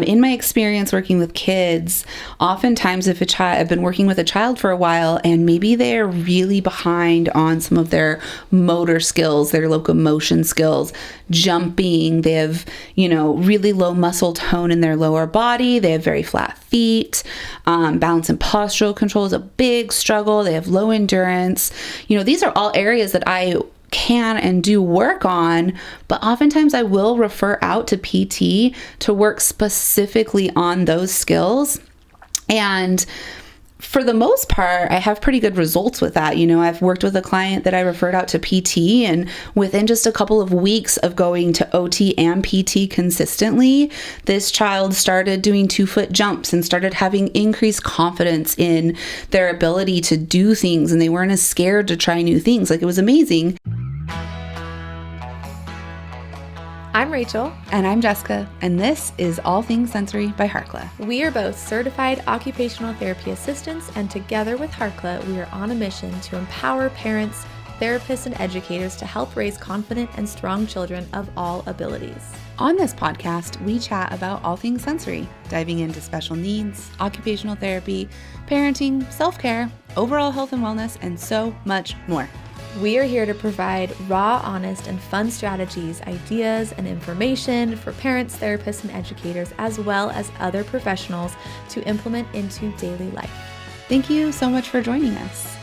In my experience working with kids, oftentimes if I've been working with a child for a while and maybe they're really behind on some of their motor skills, their locomotion skills, jumping, they have, really low muscle tone in their lower body, they have very flat feet, balance and postural control is a big struggle, they have low endurance. These are all areas that I can and do work on, but oftentimes I will refer out to PT to work specifically on those skills. And for the most part, I have pretty good results with that. I've worked with a client that I referred out to PT, and within just a couple of weeks of going to OT and PT consistently, this child started doing 2-foot jumps and started having increased confidence in their ability to do things, and they weren't as scared to try new things. It was amazing. I'm Rachel. And I'm Jessica, and this is All Things Sensory by Harkla. We are both certified occupational therapy assistants, and together with Harkla, we are on a mission to empower parents, therapists, and educators to help raise confident and strong children of all abilities. On this podcast, we chat about all things sensory, diving into special needs, occupational therapy, parenting, self-care, overall health and wellness, and so much more. We are here to provide raw, honest, and fun strategies, ideas, and information for parents, therapists, and educators, as well as other professionals to implement into daily life. Thank you so much for joining us.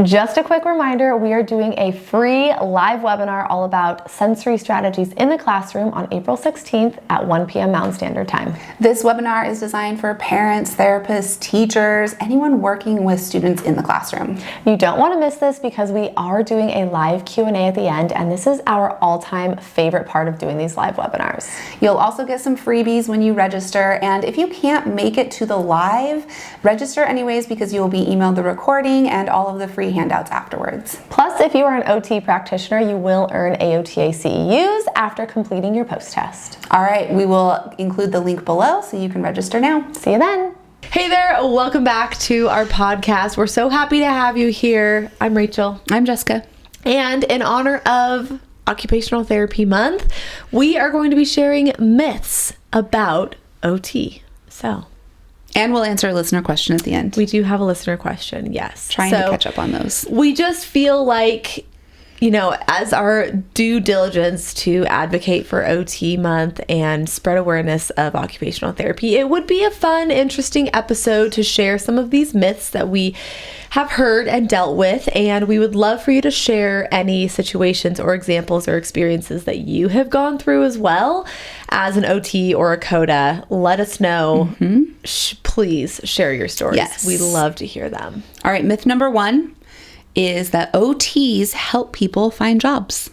Just a quick reminder, we are doing a free live webinar all about sensory strategies in the classroom on April 16th at 1 p.m. Mountain Standard Time. This webinar is designed for parents, therapists, teachers, anyone working with students in the classroom. You don't want to miss this because we are doing a live Q&A at the end, and this is our all-time favorite part of doing these live webinars. You'll also get some freebies when you register, and if you can't make it to the live, register anyways because you will be emailed the recording and all of the free handouts afterwards. Plus, if you are an OT practitioner, you will earn AOTA CEUs after completing your post-test. All right, we will include the link below so you can register now. See you then. Hey there, welcome back to our podcast. We're so happy to have you here. I'm Rachel. I'm Jessica. And in honor of Occupational Therapy Month, we are going to be sharing myths about OT. And we'll answer a listener question at the end. We do have a listener question, yes. Trying to catch up on those. We just feel like, as our due diligence to advocate for OT month and spread awareness of occupational therapy, it would be a fun, interesting episode to share some of these myths that we have heard and dealt with. And we would love for you to share any situations or examples or experiences that you have gone through as well as an OT or a CODA. Let us know. Mm-hmm. Please share your stories. Yes. We love to hear them. All right. Myth number 1 is that OTs help people find jobs.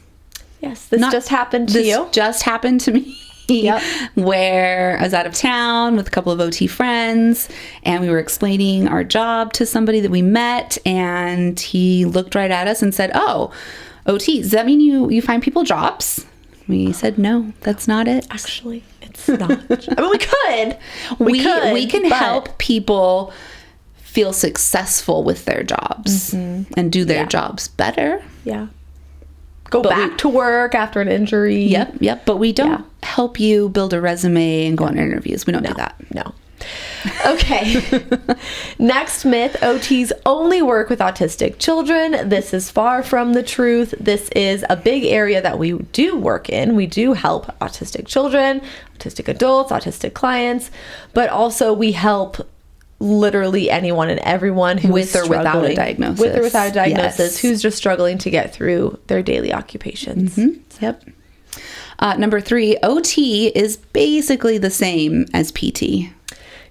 Yes. This just happened to you. This just happened to me. Yep. Where I was out of town with a couple of OT friends and we were explaining our job to somebody that we met, and he looked right at us and said, "Oh, OT, does that mean you find people jobs?" We said, "No, that's not it. Actually, it's not." I mean, we could. We can help people feel successful with their jobs and do their jobs better. Yeah. Go back to work after an injury. Yep. But we don't help you build a resume and go on interviews. We don't do that. No. Okay. Next myth, OTs only work with autistic children. This is far from the truth. This is a big area that we do work in. We do help autistic children, autistic adults, autistic clients, but also we help literally anyone and everyone who with or without a diagnosis. With or without a diagnosis, who's just struggling to get through their daily occupations. Mm-hmm. Yep. Number 3, OT is basically the same as PT,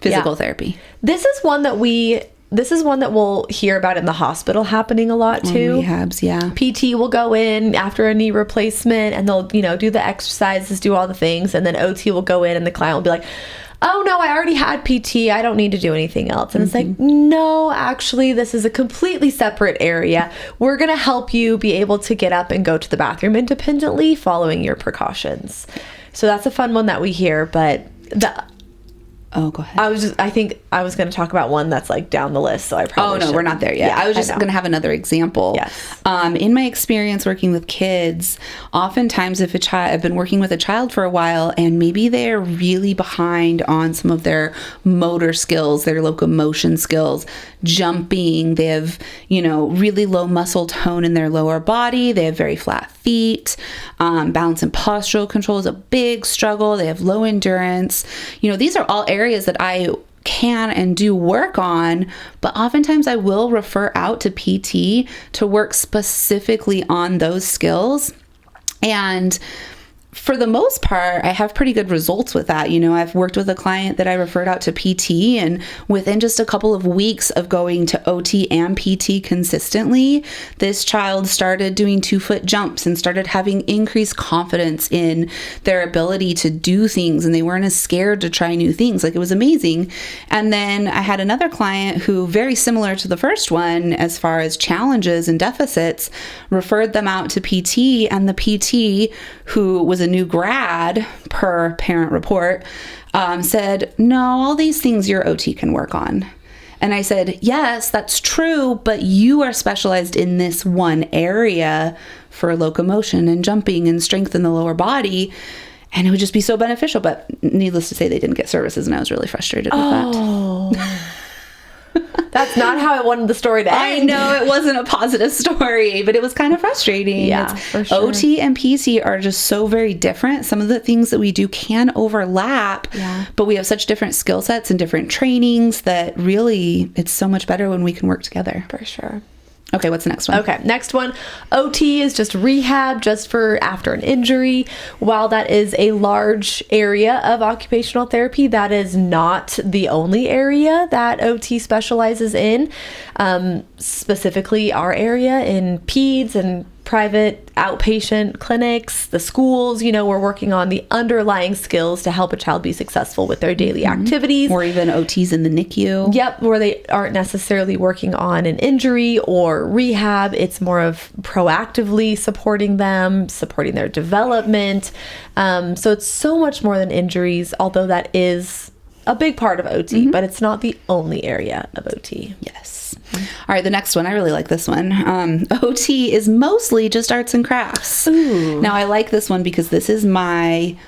physical therapy. This is one that we'll hear about in the hospital happening a lot too. Rehabs, yeah. PT will go in after a knee replacement and they'll, do the exercises, do all the things, and then OT will go in and the client will be like, "Oh no, I already had PT. I don't need to do anything else." And it's like, no, actually, this is a completely separate area. We're going to help you be able to get up and go to the bathroom independently following your precautions. So that's a fun one that we hear. But Oh, go ahead. I think I was going to talk about one that's like down the list, so I probably no, we're not there yet. Yeah, I was just going to have another example. Yes. In my experience working with kids, oftentimes if I've been working with a child for a while and maybe they're really behind on some of their motor skills, their locomotion skills, jumping, they have, really low muscle tone in their lower body, they have very flat feet, balance and postural control is a big struggle, they have low endurance. These are all areas that I can and do work on, but oftentimes I will refer out to PT to work specifically on those skills. And for the most part, I have pretty good results with that. I've worked with a client that I referred out to PT, and within just a couple of weeks of going to OT and PT consistently, this child started doing 2-foot jumps and started having increased confidence in their ability to do things, and they weren't as scared to try new things. Like, it was amazing. And then I had another client who, very similar to the first one as far as challenges and deficits, referred them out to PT, and the PT, who was a new grad per parent report, said, no, all these things your OT can work on. And I said, yes, that's true, but you are specialized in this one area for locomotion and jumping and strength in the lower body, and it would just be so beneficial. But needless to say, they didn't get services, and I was really frustrated with that. That's not how I wanted the story to end. I know it wasn't a positive story, but it was kind of frustrating. Yeah, for sure. OT and PT are just so very different. Some of the things that we do can overlap, but we have such different skill sets and different trainings that really it's so much better when we can work together. For sure. Okay, what's the next one? Okay, next one. OT is just rehab, just for after an injury. While that is a large area of occupational therapy, that is not the only area that OT specializes in. Specifically, our area in peds and private outpatient clinics, the schools, we're working on the underlying skills to help a child be successful with their daily activities. Or even OTs in the NICU. Yep, where they aren't necessarily working on an injury or rehab. It's more of proactively supporting them, supporting their development. So it's so much more than injuries, although that is a big part of OT, but it's not the only area of OT. Yes. All right, the next one. I really like this one. OT is mostly just arts and crafts. Ooh. Now, I like this one because this is my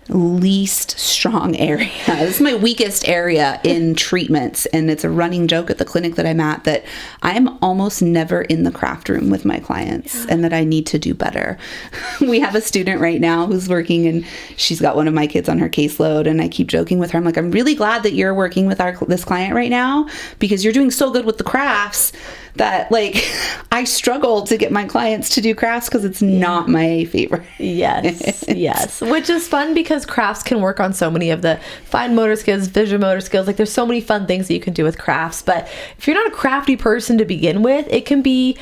least strong area. This is my weakest area in treatments, and it's a running joke at the clinic that I'm at that I'm almost never in the craft room with my clients, and that I need to do better. We have a student right now who's working, and she's got one of my kids on her caseload, and I keep joking with her. I'm like, I'm really glad that you're working with this client right now, because you're doing so good with the crafts that, like, I struggle to get my clients to do crafts because it's not my favorite. Yes, yes. Which is fun because crafts can work on so many of the fine motor skills, visual motor skills. Like, there's so many fun things that you can do with crafts. But if you're not a crafty person to begin with, it can be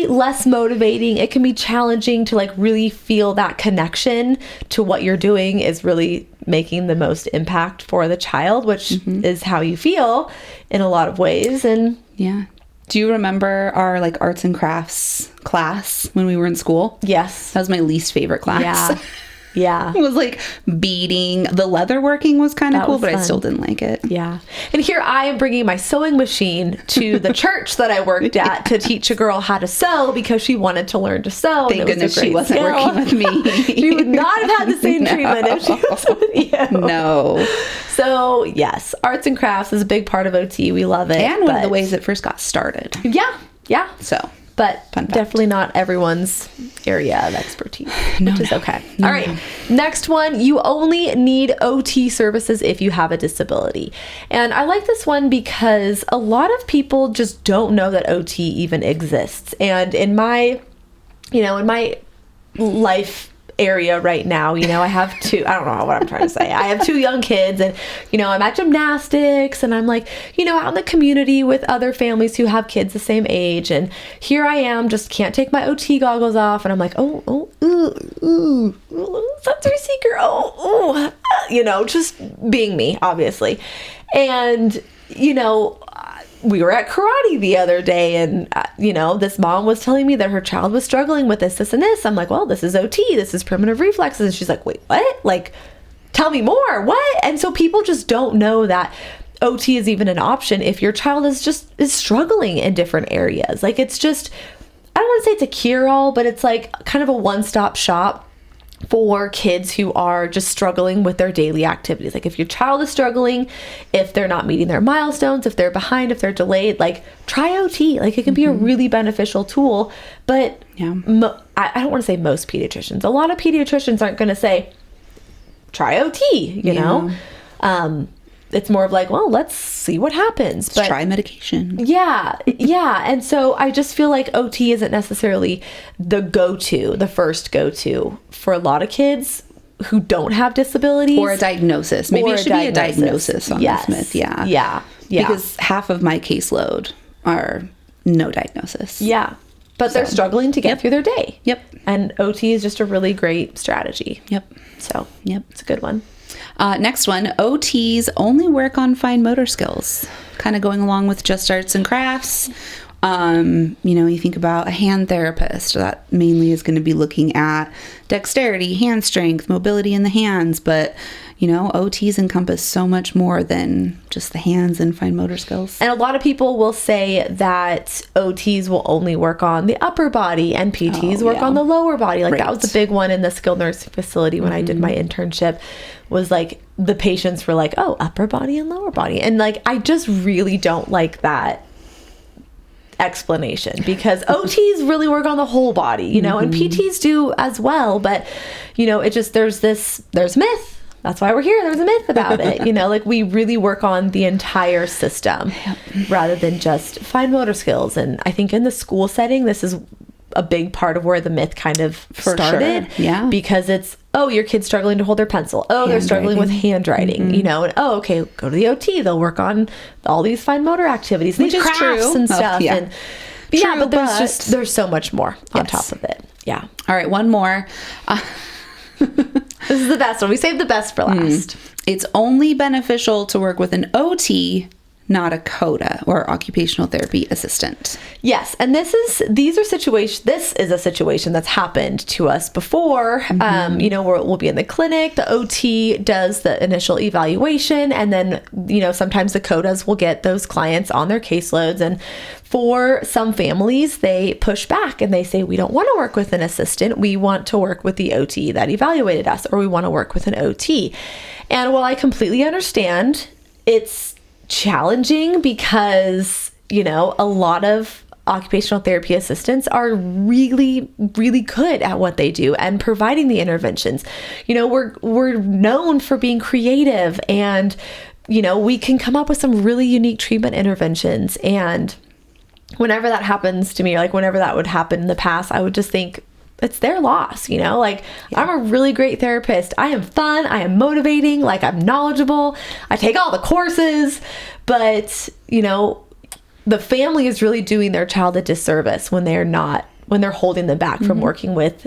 less motivating. It can be challenging to, like, really feel that connection to what you're doing is really making the most impact for the child, which is how you feel in a lot of ways. And yeah. Do you remember our, like, arts and crafts class when we were in school? Yes. That was my least favorite class. Yeah. Yeah. It was like beading. The leather working was kind of cool, but I still didn't like it. Yeah. And here I am bringing my sewing machine to the church that I worked at to teach a girl how to sew because she wanted to learn to sew. Thank goodness she wasn't working with me. She would not have had the same treatment if she was with you. No. So, yes, arts and crafts is a big part of OT. We love it. And one of the ways it first got started. Yeah. Yeah. So. But definitely not everyone's area of expertise, which is okay. All right. Next one, you only need OT services if you have a disability. And I like this one because a lot of people just don't know that OT even exists. And in my life area right now, I have I don't know what I'm trying to say. I have 2 young kids, and I'm at gymnastics, and I'm like, out in the community with other families who have kids the same age, and here I am, just can't take my OT goggles off, and I'm like, sensory seeker, just being me, obviously. And we were at karate the other day, and this mom was telling me that her child was struggling with this and this. I'm like, well, this is OT, this is primitive reflexes. And she's like, wait, what? Like, tell me more. What? And so people just don't know that OT is even an option if your child is struggling in different areas. Like, it's just, I don't want to say it's a cure-all, but it's like kind of a one-stop shop for kids who are just struggling with their daily activities. Like, if your child is struggling, if they're not meeting their milestones, if they're behind, if they're delayed, like, try OT. Like, it can be a really beneficial tool. But I don't want to say most pediatricians. A lot of pediatricians aren't going to say, try OT, you know? It's more of like, well, let's see what happens. But try medication. Yeah. And so I just feel like OT isn't necessarily the first go-to for a lot of kids who don't have disabilities. Or a diagnosis. Maybe it should be a diagnosis on this myth. Yeah. Because half of my caseload are no diagnosis. Yeah. But they're struggling to get through their day. Yep. And OT is just a really great strategy. Yep. So, it's a good one. Next one, OTs only work on fine motor skills, kind of going along with just arts and crafts. You think about a hand therapist, that mainly is going to be looking at dexterity, hand strength, mobility in the hands. But, OTs encompass so much more than just the hands and fine motor skills. And a lot of people will say that OTs will only work on the upper body and PTs work on the lower body. Like, that was the big one in the skilled nursing facility when I did my internship, was like the patients were like, oh, upper body and lower body. And like, I just really don't like that explanation, because OTs really work on the whole body, and PTs do as well. But, there's myth. That's why we're here. There's a myth about it. Like, we really work on the entire system rather than just fine motor skills. And I think in the school setting, this is a big part of where the myth kind of started. Sure. Yeah. Because it's, oh, your kid's struggling to hold their pencil. Oh, they're struggling with handwriting, and okay, go to the OT. They'll work on all these fine motor activities, these crafts and stuff. But there's so much more on top of it. Yeah. All right. One more. This is the best one. We saved the best for last. It's only beneficial to work with an OT, not a CODA, or occupational therapy assistant. Yes, and this is a situation that's happened to us before. We'll be in the clinic, the OT does the initial evaluation, and then sometimes the CODAs will get those clients on their caseloads. And for some families, they push back and they say, we don't want to work with an assistant. We want to work with the OT that evaluated us, or we want to work with an OT. And while I completely understand, it's challenging because, a lot of occupational therapy assistants are really, really good at what they do and providing the interventions. We're known for being creative, and, we can come up with some really unique treatment interventions. And whenever that happens to me, or like whenever that would happen in the past, I would just think, it's their loss, I'm a really great therapist. I am fun. I am motivating. Like, I'm knowledgeable. I take all the courses, but, the family is really doing their child a disservice when they're holding them back from working with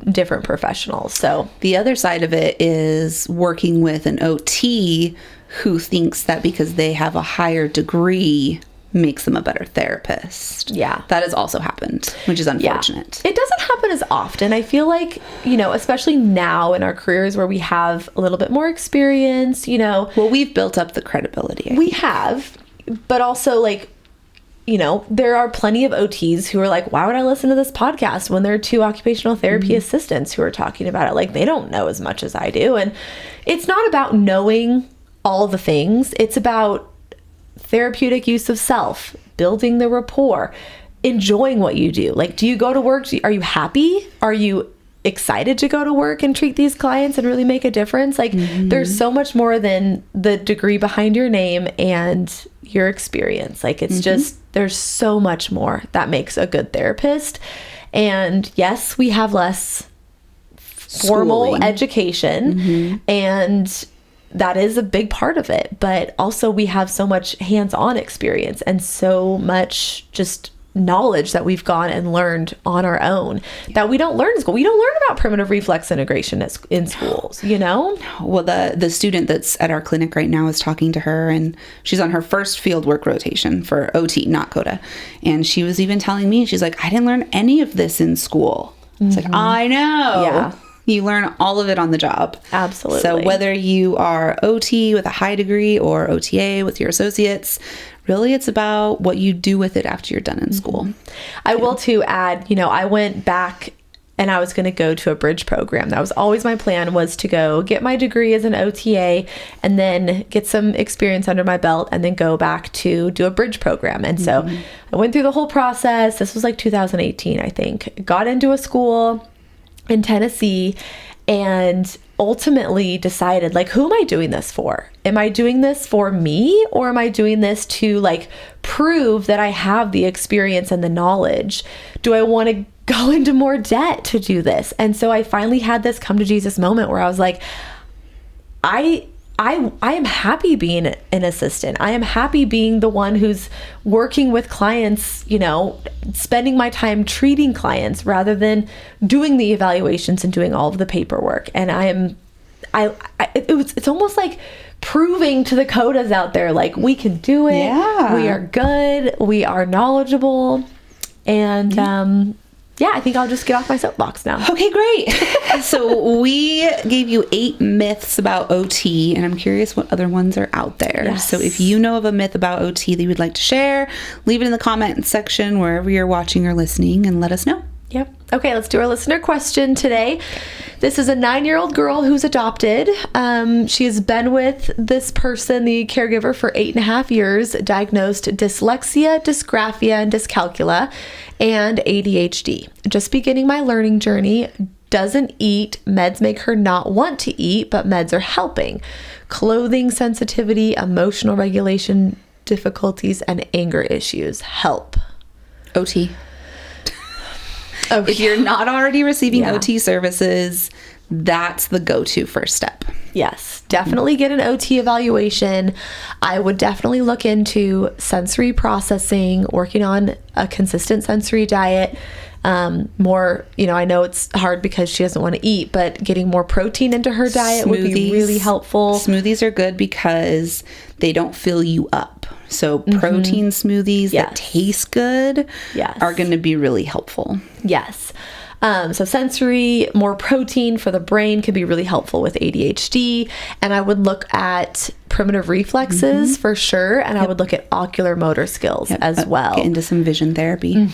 different professionals. So the other side of it is working with an OT who thinks that because they have a higher degree makes them a better therapist. Yeah. That has also happened, which is unfortunate. Yeah. It doesn't happen as often. I feel like, especially now in our careers where we have a little bit more experience, Well, we've built up the credibility. We have, but also there are plenty of OTs who are like, why would I listen to this podcast when there are two occupational therapy assistants who are talking about it? Like, they don't know as much as I do. And it's not about knowing all the things. It's about therapeutic use of self, building the rapport, enjoying what you do. Like, do you go to work? Are you happy? Are you excited to go to work and treat these clients and really make a difference? Like, there's so much more than the degree behind your name and your experience. Like, it's just, there's so much more that makes a good therapist. And yes, we have less formal education, and that is a big part of it. But also, we have so much hands-on experience and so much just knowledge that we've gone and learned on our own that we don't learn in school. We don't learn about primitive reflex integration in schools, Well, the student that's at our clinic right now is talking to her, and she's on her first field work rotation for OT, not CODA. And she was even telling me, she's like, I didn't learn any of this in school. It's like, I know. Yeah. You learn all of it on the job. Absolutely. So whether you are OT with a high degree or OTA with your associates, really it's about what you do with it after you're done in school. I will too add, I went back and I was going to go to a bridge program. That was always my plan, was to go get my degree as an OTA and then get some experience under my belt and then go back to do a bridge program. And so I went through the whole process. This was like 2018, I think. Got into a school in Tennessee and ultimately decided, like, who am I doing this for? Am I doing this for me, or am I doing this to like prove that I have the experience and the knowledge? Do I want to go into more debt to do this? And so I finally had this come to Jesus moment where I was like, I am happy being an assistant. I am happy being the one who's working with clients, spending my time treating clients rather than doing the evaluations and doing all of the paperwork. And it's almost like proving to the codas out there, like, we can do it. Yeah. We are good. We are knowledgeable. And, I think I'll just get off my soapbox now. Okay, great. So we gave you 8 myths about OT, and I'm curious what other ones are out there. Yes. So if you know of a myth about OT that you would like to share, leave it in the comment section wherever you're watching or listening and let us know. Yep. Okay, let's do our listener question today. This is a 9-year-old girl who's adopted. She has been with this person, the caregiver, for 8.5 years, diagnosed dyslexia, dysgraphia, and dyscalculia, and ADHD. Just beginning my learning journey. Doesn't eat. Meds make her not want to eat, but meds are helping. Clothing sensitivity, emotional regulation difficulties, and anger issues. Help. OT. Okay. If you're not already receiving OT services, that's the go-to first step. Yes, definitely get an OT evaluation. I would definitely look into sensory processing, working on a consistent sensory diet. More, I know it's hard because she doesn't want to eat, but getting more protein into her diet would be really helpful. Smoothies are good because they don't fill you up. So protein smoothies that taste good are going to be really helpful. Yes. So sensory, more protein for the brain could be really helpful with ADHD. And I would look at primitive reflexes for sure. And I would look at ocular motor skills as well. Get into some vision therapy.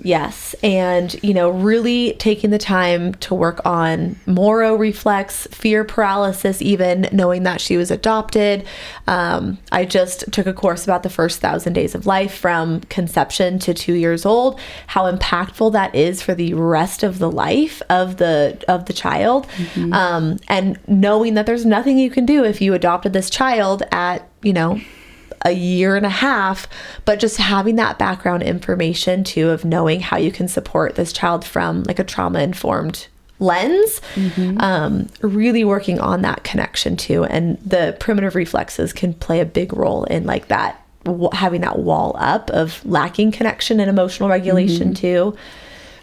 Yes. And, really taking the time to work on moro reflex, fear paralysis, even knowing that she was adopted. I just took a course about the first 1,000 days of life from conception to 2 years old, how impactful that is for the rest of the life of the child. And knowing that there's nothing you can do if you adopted this child at, 1.5 years, but just having that background information too, of knowing how you can support this child from like a trauma-informed lens, really working on that connection too. And the primitive reflexes can play a big role in like that, having that wall up of lacking connection and emotional regulation too.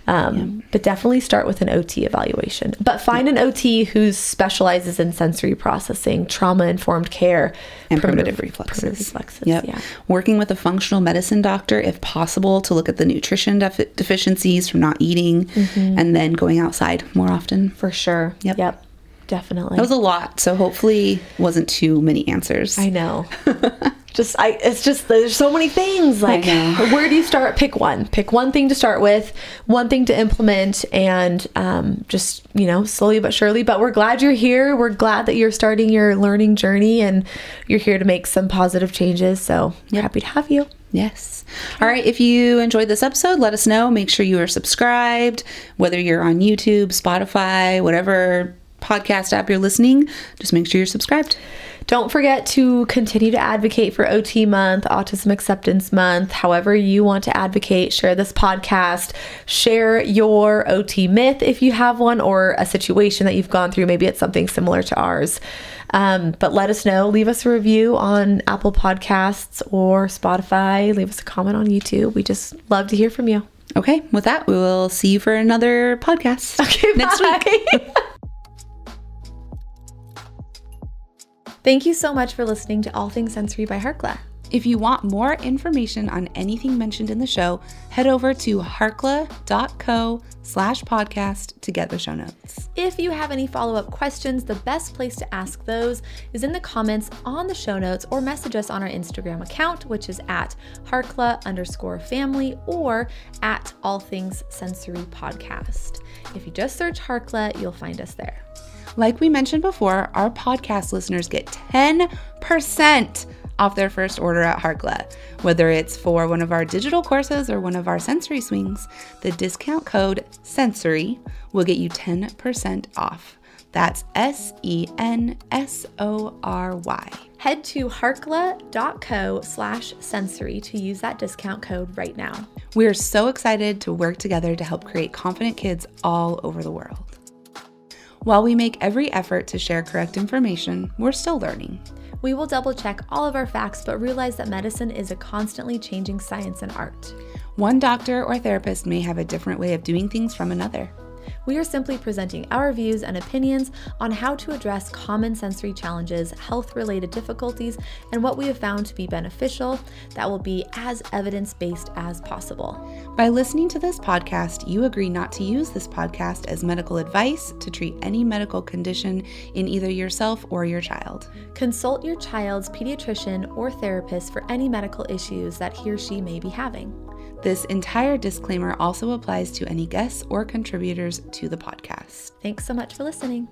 But definitely start with an OT evaluation. But find an OT who specializes in sensory processing, trauma-informed care, and primitive reflexes. Yeah. Working with a functional medicine doctor, if possible, to look at the nutrition deficiencies from not eating, and then going outside more often. For sure. Yep. Definitely. That was a lot, so hopefully wasn't too many answers. I know. It's just there's so many things. Like, where do you start? Pick one thing to start with, one thing to implement, and just slowly but surely. But we're glad you're here. We're glad that you're starting your learning journey and you're here to make some positive changes. So we're happy to have you. Yes. All right. If you enjoyed this episode, let us know. Make sure you are subscribed, whether you're on YouTube, Spotify, whatever podcast app you're listening, just make sure you're subscribed. Don't forget to continue to advocate for OT Month, Autism Acceptance Month, however you want to advocate. Share this podcast, share your OT myth if you have one, or a situation that you've gone through. Maybe it's something similar to ours. But let us know. Leave us a review on Apple Podcasts or Spotify. Leave us a comment on YouTube. We just love to hear from you. Okay. With that, we will see you for another podcast next week. Thank you so much for listening to All Things Sensory by Harkla. If you want more information on anything mentioned in the show, head over to harkla.co/sensory. anchor.fm/podcast to get the show notes. If you have any follow-up questions, the best place to ask those is in the comments on the show notes or message us on our Instagram account, which is at Harkla_family or at All Things Sensory Podcast. If you just search Harkla, you'll find us there. Like we mentioned before, our podcast listeners get 10% off their first order at Harkla. Whether it's for one of our digital courses or one of our sensory swings, the discount code SENSORY will get you 10% off. That's SENSORY. Head to harkla.co/sensory to use that discount code right now. We are so excited to work together to help create confident kids all over the world. While we make every effort to share correct information, we're still learning. We will double check all of our facts, but realize that medicine is a constantly changing science and art. One doctor or therapist may have a different way of doing things from another. We are simply presenting our views and opinions on how to address common sensory challenges, health-related difficulties, and what we have found to be beneficial that will be as evidence-based as possible. By listening to this podcast, you agree not to use this podcast as medical advice to treat any medical condition in either yourself or your child. Consult your child's pediatrician or therapist for any medical issues that he or she may be having. This entire disclaimer also applies to any guests or contributors to the podcast. Thanks so much for listening.